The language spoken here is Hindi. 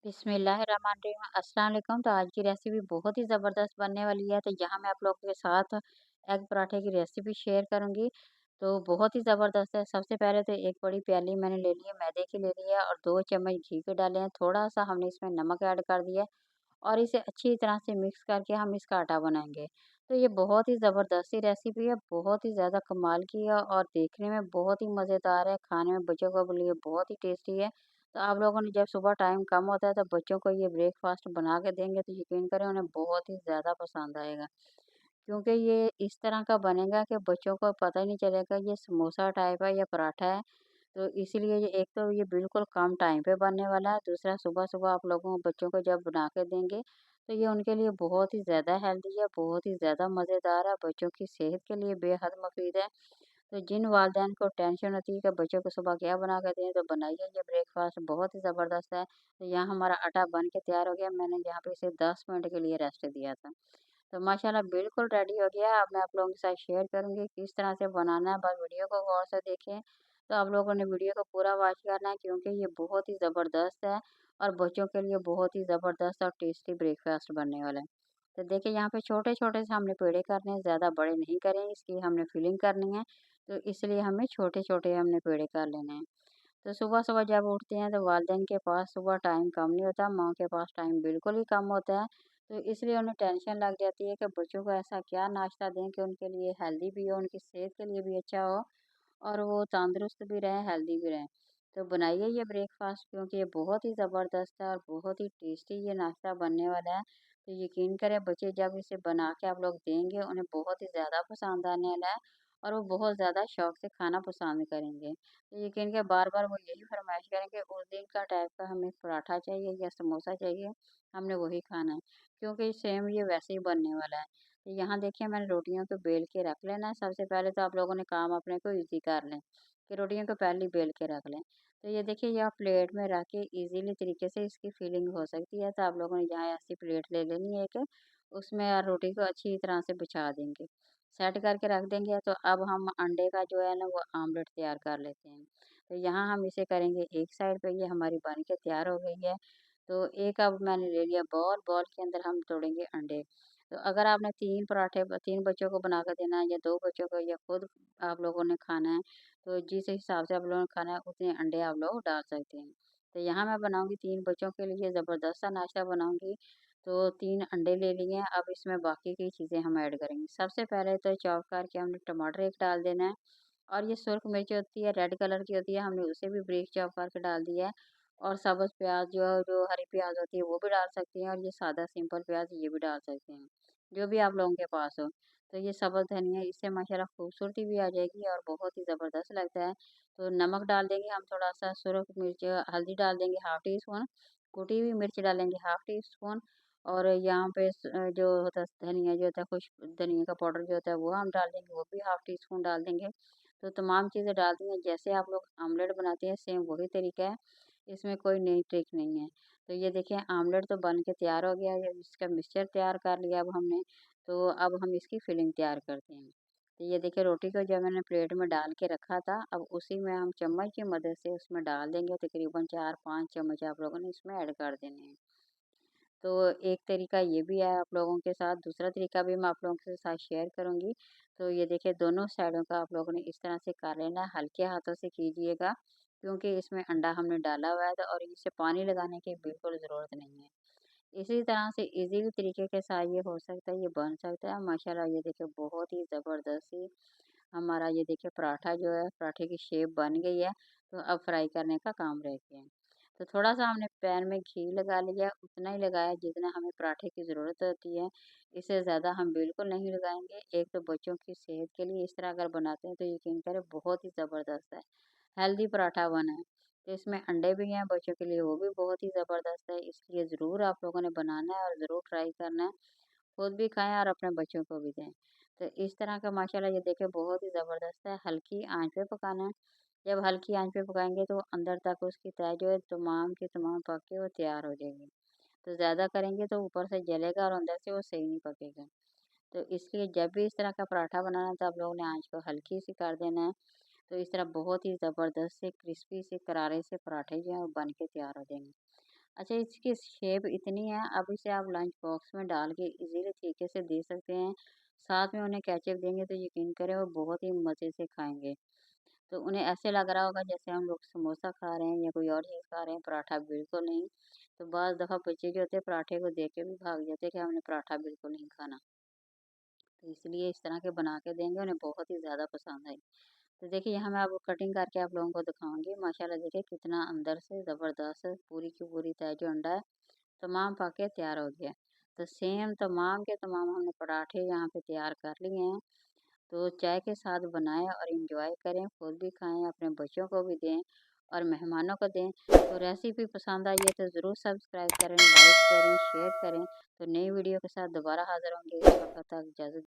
बिस्मिल्लाहिर्रहमानिर्रहीम। अस्सलाम वालेकुम। तो आज की रेसिपी बहुत ही ज़बरदस्त बनने वाली है। तो यहाँ मैं आप लोगों के साथ एग पराठे की रेसिपी शेयर करूँगी। तो बहुत ही ज़बरदस्त है। सबसे पहले तो एक बड़ी प्याली मैंने ले ली है, मैदे की ले ली है और 2 चम्मच घी के डाले हैं। थोड़ा-सा हमने इसमें नमक ऐड कर दिया है और इसे अच्छी तरह से मिक्स करके हम इसका आटा बनाएँगे। तो ये बहुत ही ज़बरदस्त सी रेसिपी है, बहुत ही ज़्यादा कमाल की है और देखने में बहुत ही मज़ेदार है, खाने में बच्चों के लिए बहुत ही टेस्टी है। तो आप लोगों ने जब सुबह टाइम कम होता है तो बच्चों को ये ब्रेकफ़ास्ट बना के देंगे तो यकीन करें उन्हें बहुत ही ज़्यादा पसंद आएगा। क्योंकि ये इस तरह का बनेगा कि बच्चों को पता ही नहीं चलेगा ये समोसा टाइप है या पराठा है। तो इसीलिए ये एक तो ये बिल्कुल कम टाइम पे बनने वाला है, दूसरा सुबह-सुबह आप लोगों बच्चों को जब बना के देंगे, तो ये उनके लिए बहुत ही ज़्यादा हेल्दी है, बहुत ही ज़्यादा मज़ेदार है, बच्चों की सेहत के लिए बेहद मुफ़ीद है। तो जिन वालिदैन को टेंशन होती है कि बच्चों को सुबह क्या बना के दें, तो बनाइए ये ब्रेकफ़ास्ट बहुत ही ज़बरदस्त है। तो यहाँ हमारा आटा बन के तैयार हो गया, मैंने यहाँ पे इसे 10 मिनट के लिए रेस्ट दिया था। तो माशाल्लाह बिल्कुल रेडी हो गया है। अब मैं आप लोगों के साथ शेयर करूँगी किस तरह से बनाना है, बस वीडियो को गौर से देखें। तो आप लोगों ने वीडियो को पूरा वॉच करना है क्योंकि ये बहुत ही ज़बरदस्त है और बच्चों के लिए बहुत ही ज़बरदस्त और टेस्टी ब्रेकफ़ास्ट बनने वाला है। तो देखिए यहाँ पे छोटे-छोटे से हमने पेड़े करने हैं, ज़्यादा बड़े नहीं करें, इसकी हमने फिलिंग करनी है, तो इसलिए हमें छोटे-छोटे हमने पेड़े कर लेने हैं। तो सुबह-सुबह जब उठते हैं तो वालिदैन के पास सुबह टाइम कम नहीं होता, माँ के पास टाइम बिल्कुल ही कम होता है। तो इसलिए उन्हें टेंशन लग जाती है कि बच्चों को ऐसा क्या नाश्ता दें कि उनके लिए हेल्दी भी हो, उनकी सेहत के लिए भी अच्छा हो और वो तंदुरुस्त भी रहें, हेल्दी भी रहें। तो बनाइए ये ब्रेकफ़ास्ट क्योंकि ये बहुत ही ज़बरदस्त है और बहुत ही टेस्टी ये नाश्ता बनने वाला है। तो यकीन करें बच्चे जब इसे बना के आप लोग देंगे, उन्हें बहुत ही ज़्यादा पसंद आने वाला है और वो बहुत ज़्यादा शौक से खाना पसंद करेंगे। तो यकीन के बार-बार वो यही फ़रमाइश करेंगे उस दिन का टाइप का हमें पराठा चाहिए या समोसा चाहिए, हमने वही खाना है। क्योंकि सेम ये वैसे ही बनने वाला है। तो यहाँ देखिए मैंने रोटियों को बेल के रख लेना है। सबसे पहले तो आप लोगों ने काम अपने को ईज़ी कर लें, कि रोटियों को पहले ही बेल के रख लें। तो ये देखिए यहाँ प्लेट में रख के ईज़िली तरीके से इसकी फिलिंग हो सकती है। तो आप लोगों ने यहाँ ऐसी प्लेट ले लेनी है एक, उसमें रोटी को अच्छी तरह से बिछा देंगे। सेट करके रख देंगे तो अब हम अंडे का जो है ना वो आमलेट तैयार कर लेते हैं। तो यहाँ हम इसे करेंगे एक साइड पे, ये हमारी बन के तैयार हो गई है। तो एक अब मैंने ले लिया बॉल, बॉल के अंदर हम तोड़ेंगे अंडे। तो अगर आपने 3 पराठे 3 बच्चों को बना कर देना है या 2 बच्चों को या खुद आप लोगों ने खाना है, तो जिस हिसाब से आप लोगों ने खाना है उतने अंडे आप लोग डाल सकते हैं। तो यहाँ मैं बनाऊँगी 3 बच्चों के लिए ज़बरदस्त सा नाश्ता बनाऊँगी। तो 3 अंडे ले लिए हैं, अब इसमें बाकी की चीज़ें हम ऐड करेंगे। सबसे पहले तो चॉप करके हमने टमाटर एक डाल देना है और ये सुर्ख मिर्च होती है, रेड कलर की होती है, हमने उसे भी ब्रीक चॉप करके डाल दिया है और सब्ज़ प्याज़ जो हरी प्याज़ होती है वो भी डाल सकते हैं और ये सादा सिंपल प्याज़ ये भी डाल सकते हैं, जो भी आप लोगों के पास हो। तो ये सब्ज़ धनिया इससे माशाल्लाह खूबसूरती भी आ जाएगी और बहुत ही ज़बरदस्त लगता है। तो नमक डाल देंगे हम थोड़ा-सा, सुर्ख मिर्च हल्दी डाल देंगे हाफ़ टी स्पून, कुटी हुई मिर्च डालेंगे हाफ़ टी स्पून और यहाँ पे जो होता है धनिया जो होता है खुश धनिया का पाउडर जो होता है वो हम डाल देंगे, वो भी हाफ़ टी स्पून डाल देंगे। तो तमाम चीज़ें डाल दी हैं, जैसे आप लोग आमलेट बनाते हैं सेम वही तरीका है, इसमें कोई नई ट्रिक नहीं है। तो ये देखिए आमलेट तो बन के तैयार हो गया है, इसका मिक्सचर तैयार कर लिया अब हमने, तो अब हम इसकी फिलिंग तैयार करते हैं। तो ये देखिए रोटी को जब मैंने प्लेट में डाल के रखा था, अब उसी में हम चम्मच की मदद से उसमें डाल देंगे, तकरीबन 4-5 चम्मच आप लोगों ने इसमें ऐड कर देने हैं। तो एक तरीका ये भी है आप लोगों के साथ, दूसरा तरीका भी मैं आप लोगों के साथ शेयर करूँगी। तो ये देखिए दोनों साइडों का आप लोगों ने इस तरह से कर लेना है, हल्के हाथों से कीजिएगा क्योंकि इसमें अंडा हमने डाला हुआ है तो और इसे पानी लगाने की बिल्कुल ज़रूरत नहीं है। इसी तरह से ईज़ी तरीके के साथ ये हो सकता है, ये बन सकता है। माशाल्लाह ये देखिए बहुत ही ज़बरदस्त ही हमारा ये देखिए पराठा जो है, पराठे की शेप बन गई है। तो अब फ्राई करने का काम रह गया है। तो थोड़ा-सा हमने पैन में घी लगा लिया, उतना ही लगाया जितना हमें पराठे की ज़रूरत होती है। इससे ज़्यादा हम बिल्कुल नहीं लगाएँगे। एक तो बच्चों की सेहत के लिए इस तरह अगर बनाते हैं तो यकीन करें बहुत ही ज़बरदस्त है। हेल्दी पराठा बना है। तो इसमें अंडे भी हैं बच्चों के लिए, वो भी बहुत ही ज़बरदस्त है। इसलिए ज़रूर आप लोगों ने बनाना है और ज़रूर ट्राई करना है। खुद भी खाएँ और अपने बच्चों को भी दें। तो इस तरह का माशाल्लाह ये देखिए बहुत ही ज़बरदस्त है, हल्की आँच पे पकाना है। जब हल्की आँच पे पकाएँगे तो अंदर तक उसकी तह जो है तमाम की तमाम पक के वो तैयार हो जाएगी। तो ज़्यादा करेंगे तो ऊपर से जलेगा और अंदर से वो सही नहीं पकेगा। तो इसलिए जब भी इस तरह का पराठा बनाना है तो आप लोगों ने आँच को हल्की-सी कर देना है। तो इस तरह बहुत ही ज़बरदस्त से क्रिस्पी से करारे से पराठे जो हैं वो बन के तैयार हो जाएँगे। अच्छा, इसकी शेप इतनी है, अब इसे आप लंच बॉक्स में डाल के इज़ीली तरीके से दे सकते हैं। साथ में उन्हें केचप देंगे तो यकीन करें वो बहुत ही मज़े से खाएँगे। तो उन्हें ऐसे लग रहा होगा जैसे हम लोग समोसा खा रहे हैं या कोई और चीज़ खा रहे हैं, पराठा बिल्कुल नहीं। तो बाज़ दफ़ा बच्चे जो होते हैं पराठे को देख के भी भाग जाते हैं कि हमने पराठा बिल्कुल नहीं खाना। तो इसलिए इस तरह के बना के देंगे, उन्हें बहुत ही ज़्यादा पसंद आएगी। तो देखिए यहाँ मैं आपको कटिंग करके आप लोगों को दिखाऊँगी। माशाल्लाह देखिए कितना अंदर से ज़बरदस्त पूरी की पूरी तरह जो अंडा है तमाम पक के तैयार हो गया है। तो सेम तमाम के तमाम हमने पराठे यहाँ पे तैयार कर लिए हैं। तो चाय के साथ बनाएँ और एंजॉय करें, खुद भी खाएँ, अपने बच्चों को भी दें और मेहमानों को दें। तो रेसिपी पसंद आई है तो ज़रूर सब्सक्राइब करें, लाइक करें, शेयर करें। तो नई वीडियो के साथ दोबारा हाज़िर होंगे। इस वक्त तक इजाज़त